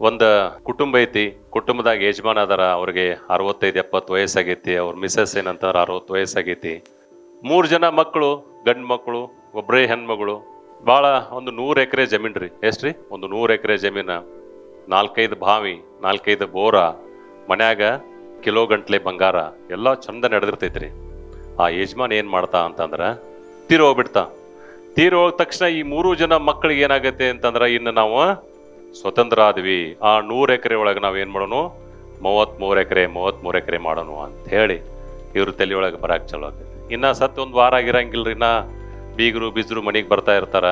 ಒಂದು ಕುಟುಂಬ ಐತಿ, ಕುಟುಂಬದಾಗ ಯಜಮಾನ ಅದಾರ, ಅವ್ರಿಗೆ 65-70 ವಯಸ್ಸಾಗೈತಿ, ಅವ್ರ ಮಿಸಸ್ ಏನಂತಾರ 60 ವಯಸ್ಸಾಗೈತಿ. 3 ಜನ ಮಕ್ಕಳು, ಗಂಡು ಮಕ್ಕಳು, ಒಬ್ಬರೇ ಹೆಣ್ಮಗಳು. ಭಾಳ ಒಂದು 100 ಎಕರೆ ಜಮೀನು ರೀ. ಎಷ್ಟ್ರಿ? ಒಂದು 100 ಎಕರೆ ಜಮೀನ, 4-5 ಬಾವಿ, 4-5 ಬೋರ, ಮನ್ಯಾಗ ಕಿಲೋ ಗಂಟ್ಲೆ ಬಂಗಾರ, ಎಲ್ಲ ಚಂದ ನಡೆದಿರ್ತೈತ್ರಿ. ಆ ಯಜಮಾನ್ ಏನು ಮಾಡ್ತಾ ಅಂತಂದ್ರೆ ತೀರೋಗ್ಬಿಡ್ತಾ. ಹೋದ ತಕ್ಷಣ ಈ 3 ಜನ ಮಕ್ಕಳಿಗೆ ಏನಾಗತ್ತೆ ಅಂತಂದ್ರೆ, ಇನ್ನು ನಾವು ಸ್ವತಂತ್ರ ಆದ್ವಿ, ಆ 100 ಎಕರೆ ಒಳಗೆ ನಾವೇನು ಮಾಡೋಣ, 33 ಎಕರೆ ಮಾಡೋಣ ಅಂತ ಹೇಳಿ ಇವ್ರ ತಲೆಯೊಳಗೆ ಬರಾಕ್ ಚಲೋ ಆಗ್ತೈತಿ. ಇನ್ನ ಸತ್ ಒಂದು ವಾರ ಆಗಿರಂಗಿಲ್ರಿ, ಇನ್ನ ಬೀಗರು ಬಿಜ್ರು ಮನೆಗೆ ಬರ್ತಾ ಇರ್ತಾರ.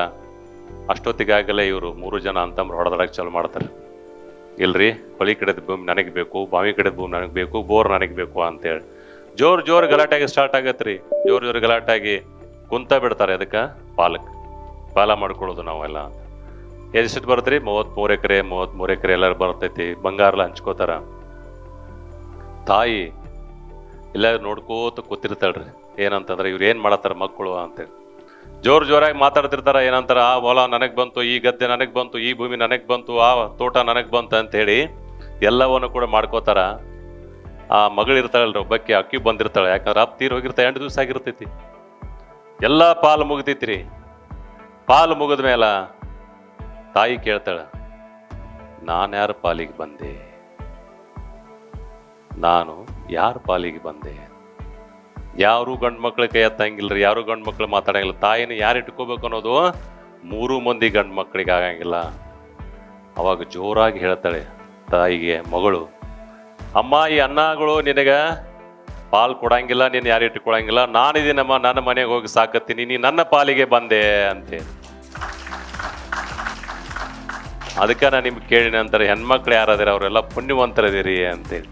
ಅಷ್ಟೊತ್ತಿಗಾಗಲೇ ಇವರು 3 ಜನ ಅಂತಂಬ್ರು ಹೊಡೆದಾಡಕ್ಕೆ ಚಾಲು ಮಾಡ್ತಾರೆ. ಇಲ್ರಿ, ಹೊಳಿ ಕಡೆದ ಭೂಮಿ ನನಗೆ ಬೇಕು, ಬಾವಿ ಕಡೆದ ಭೂಮಿ ನನಗೆ ಬೇಕು, ಬೋರ್ ನನಗೆ ಬೇಕು ಅಂತೇಳಿ ಜೋರ್ ಗಲಾಟೆಗೆ ಸ್ಟಾರ್ಟ್ ಆಗತ್ರಿ. ಜೋರ್ ಗಲಾಟಾಗಿ ಕುಂತ ಬಿಡ್ತಾರೆ. ಅದಕ್ಕೆ ಪಾಲ ಮಾಡ್ಕೊಳ್ಳೋದು ನಾವೆಲ್ಲ. ಎಷ್ಟು ಬರ್ತರಿ? 33 ಎಕರೆ ಎಲ್ಲರೂ ಬರ್ತೈತಿ. ಬಂಗಾರ ಹಂಚ್ಕೋತಾರ. ತಾಯಿ ಎಲ್ಲ ನೋಡ್ಕೋತ ಕೂತಿರ್ತಾಳ್ರಿ. ಏನಂತಂದ್ರೆ ಇವ್ರು ಏನ್ ಮಾಡತ್ತಾರ ಮಕ್ಕಳು ಅಂತೇಳಿ ಜೋರಾಗಿ ಮಾತಾಡ್ತಿರ್ತಾರ. ಏನಂತಾರ, ಆ ಹೊಲ ನನಗ್ ಬಂತು, ಈ ಗದ್ದೆ ನನಗ್ ಬಂತು, ಈ ಭೂಮಿ ನನಗ್ ಬಂತು, ಆ ತೋಟ ನನಗ್ ಬಂತು ಅಂತ ಹೇಳಿ ಎಲ್ಲವನ್ನು ಕೂಡ ಮಾಡ್ಕೋತಾರ. ಆ ಮಗಳಿರ್ತಾಳಲ್ರಿ, ಒಬ್ಬಕ್ಕೆ ಅಕ್ಕಿ ಬಂದಿರ್ತಾಳೆ. ಯಾಕಂದ್ರೆ ಅಪ್ಪ ತೀರ್ ಹೋಗಿರ್ತಾಳೆ, 8 ದಿವಸ ಆಗಿರ್ತೈತಿ. ಎಲ್ಲಾ ಪಾಲು ಮುಗಿತೈತ್ರಿ. ಪಾಲು ಮುಗಿದ್ಮೇಲ ತಾಯಿ ಕೇಳ್ತಾಳ, ನಾನು ಯಾರ ಪಾಲಿಗೆ ಬಂದೆ? ನಾನು ಯಾರ ಪಾಲಿಗೆ ಬಂದೆ? ಯಾರು ಗಂಡು ಮಕ್ಳ ಕೈ ಎತ್ತಂಗಿಲ್ರಿ, ಯಾರು ಗಂಡು ಮಕ್ಳು ಮಾತಾಡಂಗಿಲ್ಲ. ತಾಯಿನ ಯಾರು ಇಟ್ಕೋಬೇಕು ಅನ್ನೋದು 3 ಮಂದಿ ಗಂಡು ಮಕ್ಕಳಿಗೆ ಆಗಂಗಿಲ್ಲ. ಅವಾಗ ಜೋರಾಗಿ ಹೇಳ್ತಾಳೆ ತಾಯಿಗೆ ಮಗಳು, ಅಮ್ಮ, ಈ ಅನ್ನಗಳು ನಿನಗ ಪಾಲ್ ಕೊಡಂಗಿಲ್ಲ, ನೀನು ಯಾರು ಇಟ್ಕೊಳಂಗಿಲ್ಲ. ನಾನಿದ್ದೀನಮ್ಮ, ನನ್ನ ಮನೆಗೆ ಹೋಗಿ ಸಾಕತ್ತೀನಿ, ನೀ ನನ್ನ ಪಾಲಿಗೆ ಬಂದೆ ಅಂತೇಳಿ. ಅದಕ್ಕೆ ನಾನು ನಿಮ್ಗೆ ಕೇಳಿನ ಅಂತಾರೆ, ಹೆಣ್ಮಕ್ಳು ಯಾರದಿರ ಅವರೆಲ್ಲ ಪುಣ್ಯವಂತರದಿರಿ ಅಂತೇಳಿ.